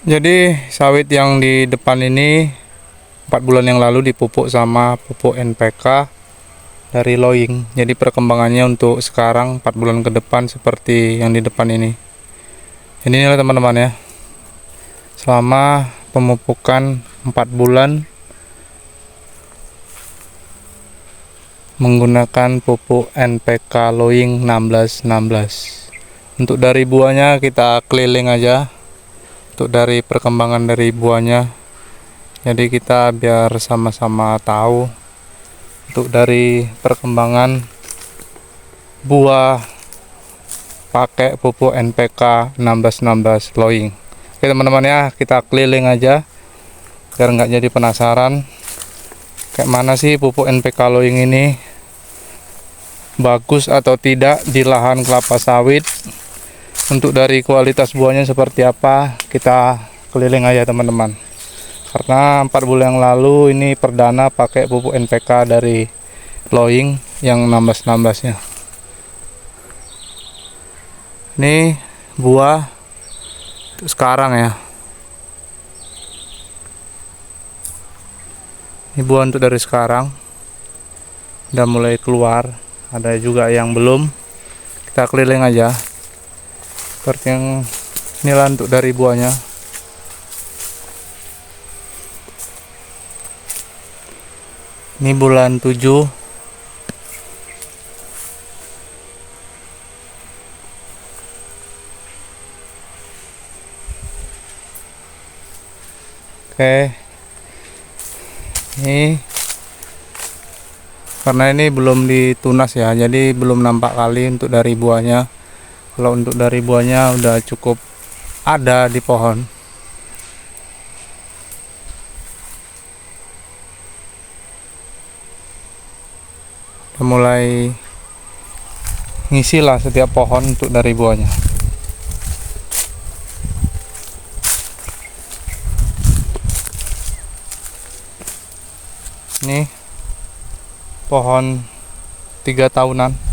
Jadi sawit yang di depan ini 4 bulan yang lalu dipupuk sama pupuk NPK dari Loing. Jadi perkembangannya untuk sekarang 4 bulan ke depan seperti yang di depan ini. Jadi inilah teman-teman ya, selama pemupukan 4 bulan menggunakan pupuk NPK Loing 1616. Untuk dari buahnya kita keliling aja, untuk dari perkembangan dari buahnya. Jadi kita biar sama-sama tahu untuk dari perkembangan buah pakai pupuk NPK 1616 Loing. Oke teman-teman ya, kita keliling aja biar nggak jadi penasaran kayak mana sih pupuk NPK Loing ini, bagus atau tidak di lahan kelapa sawit. Untuk dari kualitas buahnya seperti apa, kita keliling aja teman-teman. Karena 4 bulan yang lalu ini perdana pakai pupuk NPK dari Loing yang 1616 nya. Ini buah sekarang ya. Ini buah untuk dari sekarang udah mulai keluar, ada juga yang belum. Kita keliling aja seperti yang inilah untuk dari buahnya. Ini bulan 7. Oke, ini karena ini belum ditunas ya, jadi belum nampak kali untuk dari buahnya. Kalau untuk dari buahnya udah cukup ada di pohon. Udah mulai ngisi lah setiap pohon untuk dari buahnya. Ini pohon 3 tahunan.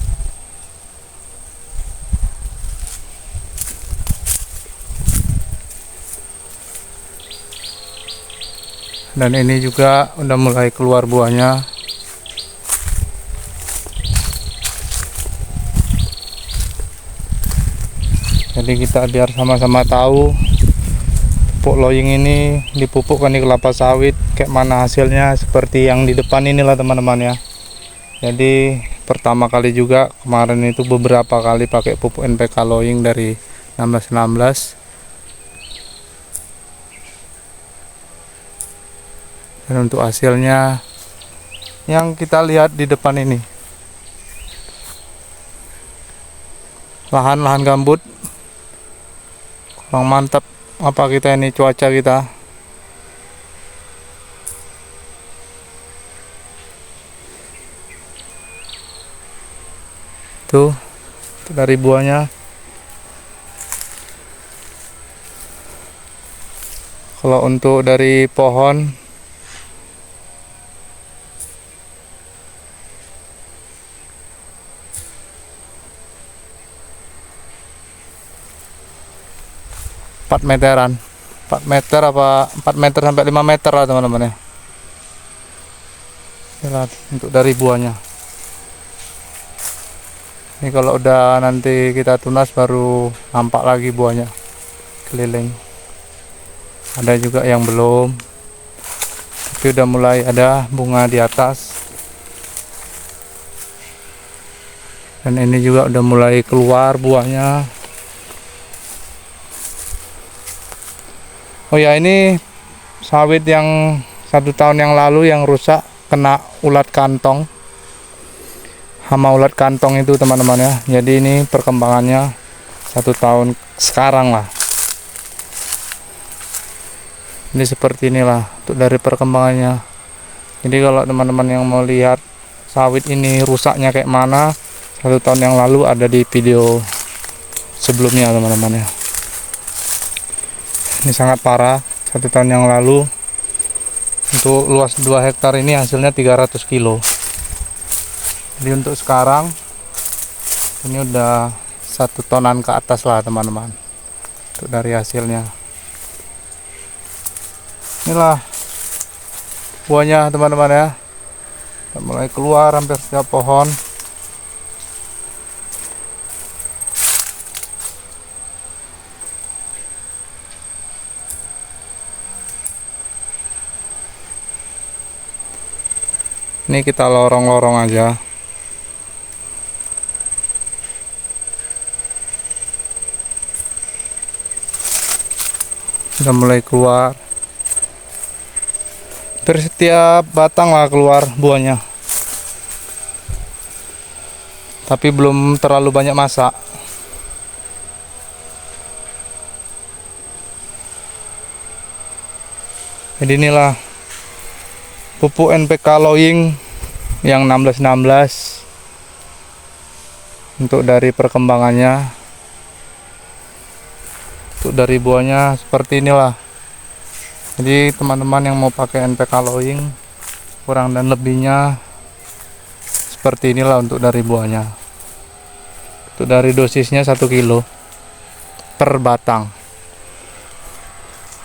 Dan ini juga udah mulai keluar buahnya. Jadi kita biar sama-sama tahu pupuk Loing ini dipupukkan di kelapa sawit kayak mana hasilnya, seperti yang di depan inilah teman-teman ya. Jadi pertama kali juga kemarin itu beberapa kali pakai pupuk NPK Loing dari 1616. Dan untuk hasilnya yang kita lihat di depan ini, lahan-lahan gambut kurang mantap apa kita ini, cuaca kita. Tuh dari buahnya. Kalau untuk dari pohon meteran, 4 meter apa 4 meter sampai 5 meter lah teman-teman ya. Lihat untuk dari buahnya. Ini kalau udah nanti kita tunas baru nampak lagi buahnya keliling. Ada juga yang belum, tapi udah mulai ada bunga di atas. Dan ini juga udah mulai keluar buahnya. Oh ya, ini sawit yang 1 tahun yang lalu yang rusak kena ulat kantong, hama ulat kantong itu teman-teman ya. Jadi ini perkembangannya 1 tahun sekarang lah. Ini seperti inilah untuk dari perkembangannya. Jadi kalau teman-teman yang mau lihat sawit ini rusaknya kayak mana 1 tahun yang lalu, ada di video sebelumnya teman-teman ya. Ini sangat parah 1 tahun yang lalu. Untuk luas 2 hektar ini hasilnya 300 kilo. Jadi untuk sekarang ini udah 1 tonan ke atas lah teman-teman untuk dari hasilnya. Inilah buahnya teman-teman ya, udah mulai keluar hampir setiap pohon. Ini kita lorong-lorong aja. Udah mulai keluar. Hampir setiap batang lah keluar buahnya. Tapi belum terlalu banyak masa. Jadi inilah pupuk NPK Lowing yang 1616 untuk dari perkembangannya. Untuk dari buahnya seperti inilah. Jadi teman-teman yang mau pakai NPK Lowing, kurang dan lebihnya seperti inilah untuk dari buahnya. Untuk dari dosisnya 1 kilo per batang.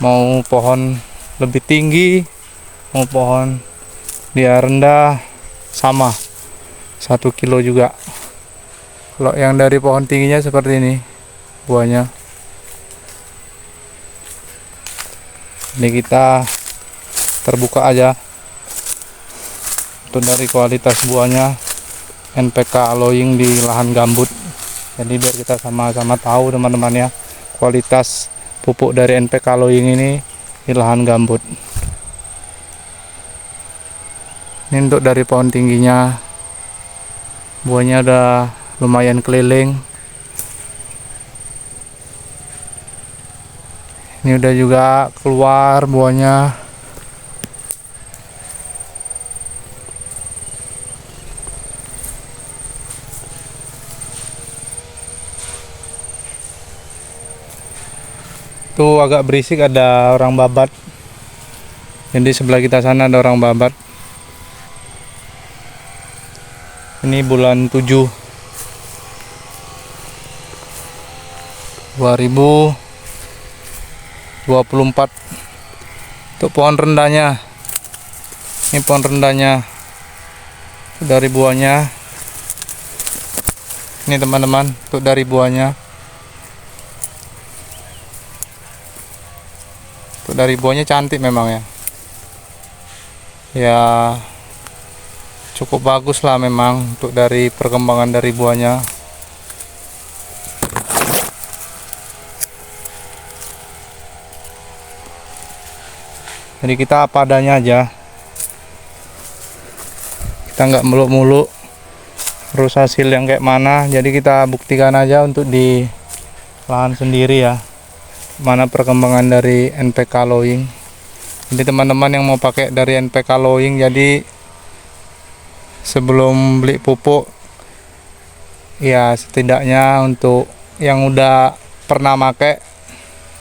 Mau pohon lebih tinggi, mau pohon dia rendah, sama 1 kilo juga. Kalau yang dari pohon tingginya seperti ini buahnya. Ini kita terbuka aja untuk dari kualitas buahnya NPK Lowing di lahan gambut. Jadi biar kita sama-sama tahu teman-teman ya, kualitas pupuk dari NPK Lowing ini di lahan gambut. Ini untuk dari pohon tingginya, buahnya udah lumayan keliling. Ini udah juga keluar buahnya. Tuh agak berisik, ada orang babat. Jadi sebelah kita sana ada orang babat. Ini bulan 7 2024. Untuk pohon rendahnya, ini pohon rendahnya dari buahnya. Ini teman-teman, untuk dari buahnya. Untuk dari buahnya cantik memang ya. Ya cukup bagus lah memang untuk dari perkembangan dari buahnya. Jadi kita apa adanya aja, kita nggak muluk-muluk terus hasil yang kayak mana. Jadi kita buktikan aja untuk di lahan sendiri ya, mana perkembangan dari NPK Lowing. Jadi teman-teman yang mau pakai dari NPK Lowing, jadi sebelum beli pupuk ya setidaknya untuk yang udah pernah pakai,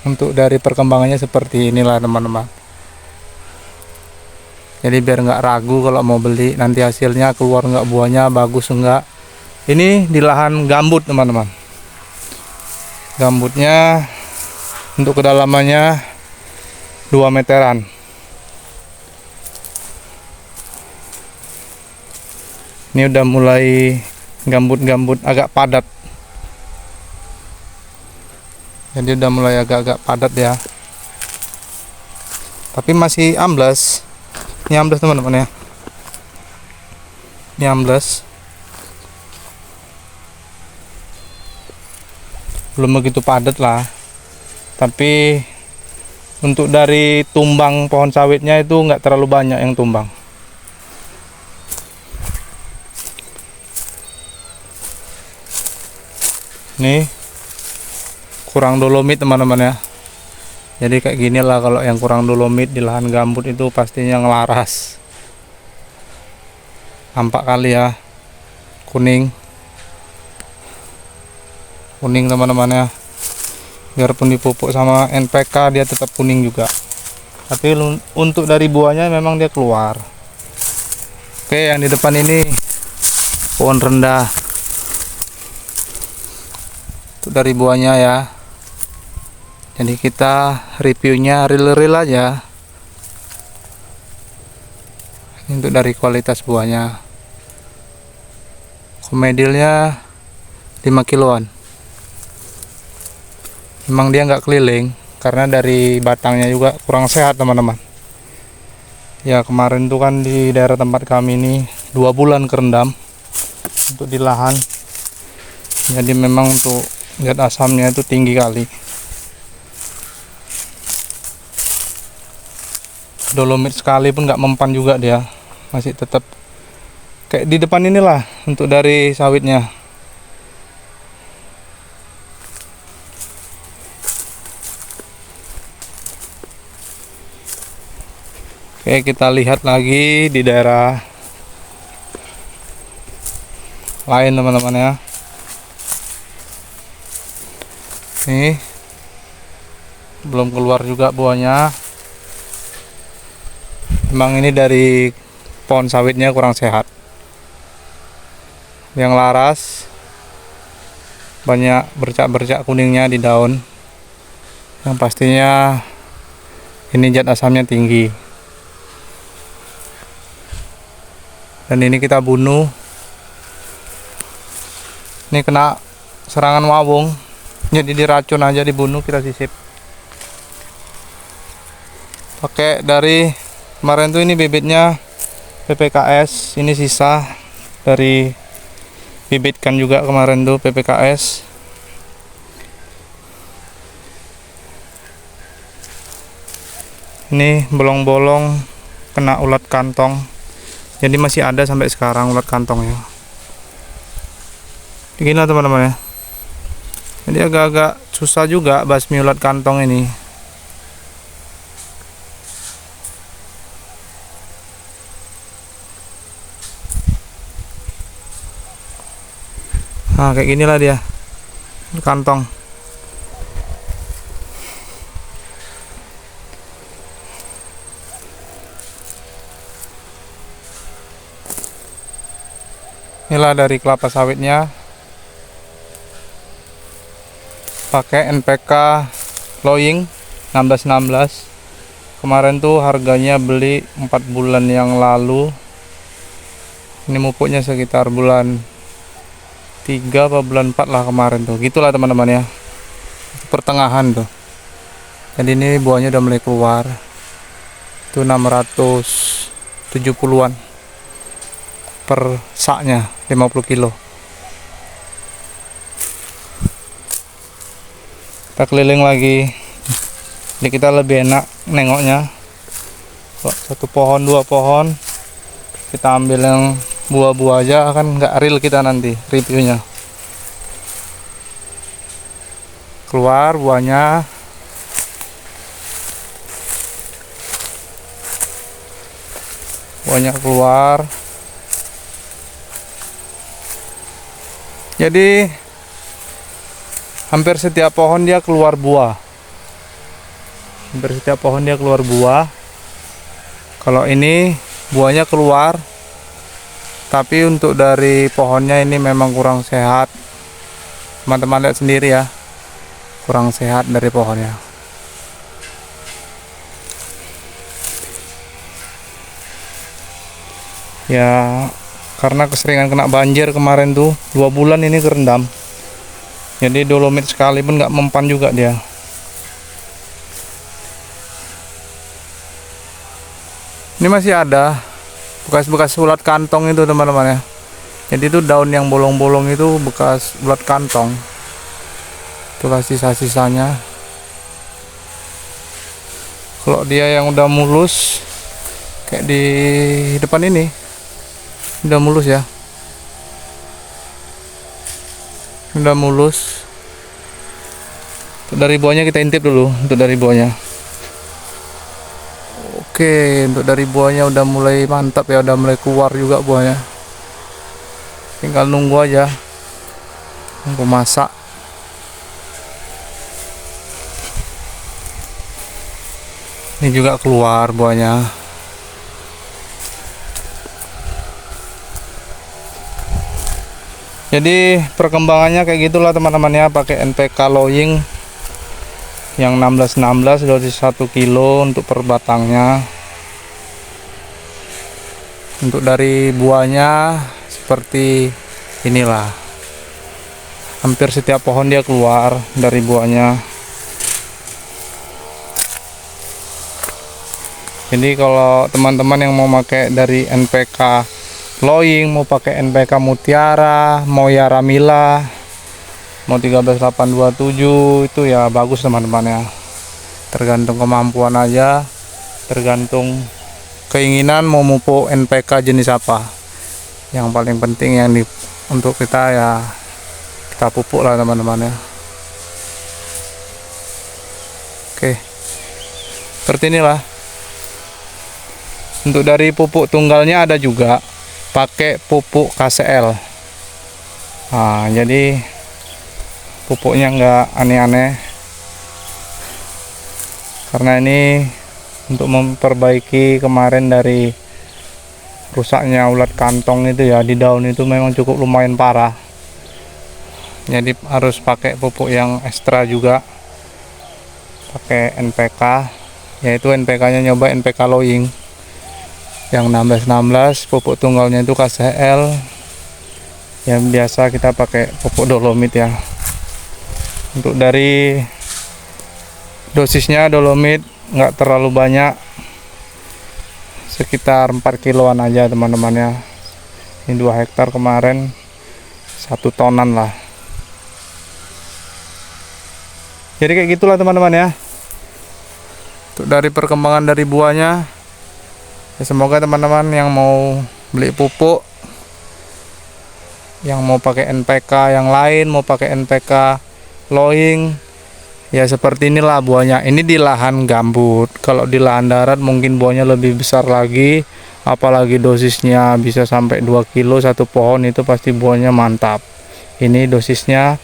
untuk dari perkembangannya seperti inilah teman-teman. Jadi biar nggak ragu kalau mau beli nanti hasilnya keluar nggak, buahnya bagus enggak. Ini di lahan gambut teman-teman. Gambutnya untuk kedalamannya 2 meteran. Ini udah mulai gambut-gambut agak padat. Jadi udah mulai agak-agak padat ya. Tapi masih amblas. Ini amblas teman-teman ya. Ini amblas. Belum begitu padat lah. Tapi untuk dari tumbang pohon sawitnya itu nggak terlalu banyak yang tumbang. Nih kurang dolomit teman-teman ya. Jadi kayak gini lah, kalau yang kurang dolomit di lahan gambut itu pastinya ngelaras. Nampak kali ya, kuning teman-teman ya. Biarpun dipupuk sama NPK dia tetap kuning juga. Tapi untuk dari buahnya memang dia keluar. Oke, yang di depan ini pohon rendah. Itu dari buahnya ya. Jadi kita reviewnya real-real aja. Ini untuk dari kualitas buahnya. Komedilnya 5 kiloan. Memang dia nggak keliling karena dari batangnya juga kurang sehat teman-teman. Ya kemarin tuh kan di daerah tempat kami ini 2 bulan kerendam untuk di lahan. Jadi memang untuk zat asamnya itu tinggi kali. Dolomit sekali pun nggak mempan juga dia, masih tetap kayak di depan inilah untuk dari sawitnya. Oke, kita lihat lagi di daerah lain teman-teman ya. Nih belum keluar juga buahnya. Memang ini dari pohon sawitnya kurang sehat. Yang laras banyak bercak-bercak kuningnya di daun. Yang pastinya ini zat asamnya tinggi. Dan ini kita bunuh. Ini kena serangan wawung, jadi diracun aja, dibunuh, kita sisip. Pakai dari kemarin tuh ini bibitnya PPKS, ini sisa dari bibitkan juga kemarin tuh PPKS. Ini bolong-bolong kena ulat kantong. Jadi masih ada sampai sekarang ulat kantongnya. Begini teman-teman ya. Jadi agak-agak susah juga basmi ulat kantong ini. Nah kayak ginilah dia kantong. Inilah dari kelapa sawitnya, pakai NPK Loying 1616. Kemarin tuh harganya beli 4 bulan yang lalu. Ini pupuknya sekitar bulan 3 atau bulan 4 lah kemarin tuh. Gitulah teman-teman ya, pertengahan tuh. Jadi ini buahnya udah mulai keluar. Itu 670-an per saknya, 50 kilo. Kita keliling lagi. Jadi kita lebih enak nengoknya. Satu pohon, 2 pohon, kita ambil yang buah-buah aja, kan nggak real kita nanti reviewnya. Keluar buahnya. Buahnya keluar. Jadi hampir setiap pohon dia keluar buah. Hampir setiap pohon dia keluar buah. Kalau ini buahnya keluar, tapi untuk dari pohonnya ini memang kurang sehat. Teman-teman lihat sendiri ya, kurang sehat dari pohonnya. Ya karena keseringan kena banjir kemarin tuh 2 bulan ini kerendam. Jadi dolomit sekali pun nggak mempan juga dia. Ini masih ada bekas-bekas ulat kantong itu teman-teman ya. Jadi itu daun yang bolong-bolong itu bekas ulat kantong. Itulah sisa-sisanya. Kalau dia yang udah mulus kayak di depan ini, udah mulus ya, udah mulus. Untuk dari buahnya kita intip dulu. Untuk dari buahnya, oke, untuk dari buahnya udah mulai mantap ya, udah mulai keluar juga buahnya. Tinggal nunggu aja, nunggu masak. Ini juga keluar buahnya. Jadi perkembangannya kayak gitulah teman-teman ya, pakai NPK Loying yang 1616 dosis 1 kilo untuk per batangnya. Untuk dari buahnya seperti inilah, hampir setiap pohon dia keluar dari buahnya. Jadi kalau teman-teman yang mau pakai dari NPK Loying, mau pakai NPK Mutiara, mau Yaramila, mau 13827, itu ya bagus teman-teman ya. Tergantung kemampuan aja, tergantung keinginan mau pupuk NPK jenis apa. Yang paling penting yang untuk kita ya kita pupuk lah teman-teman ya. Oke, seperti inilah. Untuk dari pupuk tunggalnya ada juga pakai pupuk KCL. Nah, jadi pupuknya nggak aneh-aneh, karena ini untuk memperbaiki kemarin dari rusaknya ulat kantong itu ya, di daun itu memang cukup lumayan parah. Jadi harus pakai pupuk yang ekstra juga, pakai NPK, yaitu NPK nya nyoba NPK Loying yang 16-16, pupuk tunggalnya itu KCL. Yang biasa kita pakai pupuk dolomit ya. Untuk dari dosisnya dolomit nggak terlalu banyak, sekitar 4 kiloan aja teman-teman ya. Ini 2 hektar kemarin 1 tonan lah. Jadi kayak gitulah teman-teman ya. Untuk dari perkembangan dari buahnya ya, semoga teman-teman yang mau beli pupuk, yang mau pakai NPK yang lain, mau pakai NPK Loying, ya seperti inilah buahnya. Ini di lahan gambut. Kalau di lahan darat mungkin buahnya lebih besar lagi, apalagi dosisnya bisa sampai 2 kilo satu pohon, itu pasti buahnya mantap. Ini dosisnya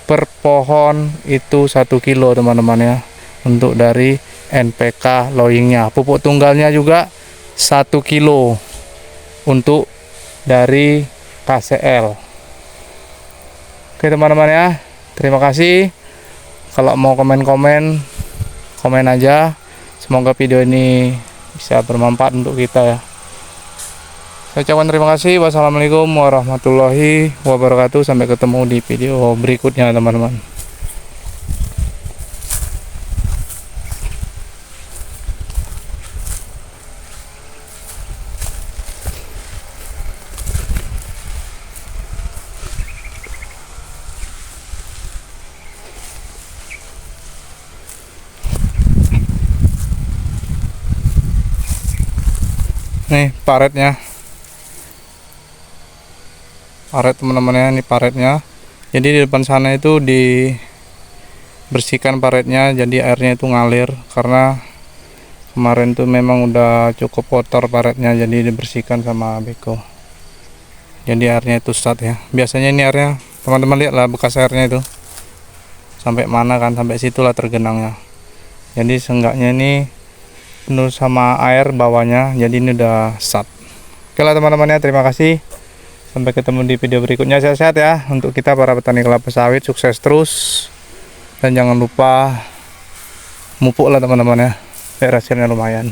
per pohon itu 1 kilo teman-teman ya, untuk dari NPK Loyingnya. Pupuk tunggalnya juga 1 kilo untuk dari KCL. Oke teman-teman ya, terima kasih. Kalau mau komen aja. Semoga video ini bisa bermanfaat untuk kita ya. Saya ucapkan terima kasih. Wassalamualaikum warahmatullahi wabarakatuh. Sampai ketemu di video berikutnya teman-teman. Nih paretnya, paret teman-teman ya, ini paretnya. Jadi di depan sana itu dibersihkan paretnya, jadi airnya itu ngalir, karena kemarin tuh memang udah cukup kotor paretnya, jadi dibersihkan sama beko. Jadi airnya itu sat ya. Biasanya ini airnya, teman-teman lihat lah bekas airnya itu sampai mana kan, sampai situlah tergenangnya. Jadi seenggaknya ini penuh sama air bawahnya, jadi ini udah sat. Oke lah teman-teman ya, terima kasih. Sampai ketemu di video berikutnya. Sehat-sehat ya untuk kita para petani kelapa sawit, sukses terus, dan jangan lupa mupuk lah teman-teman ya, biar hasilnya lumayan.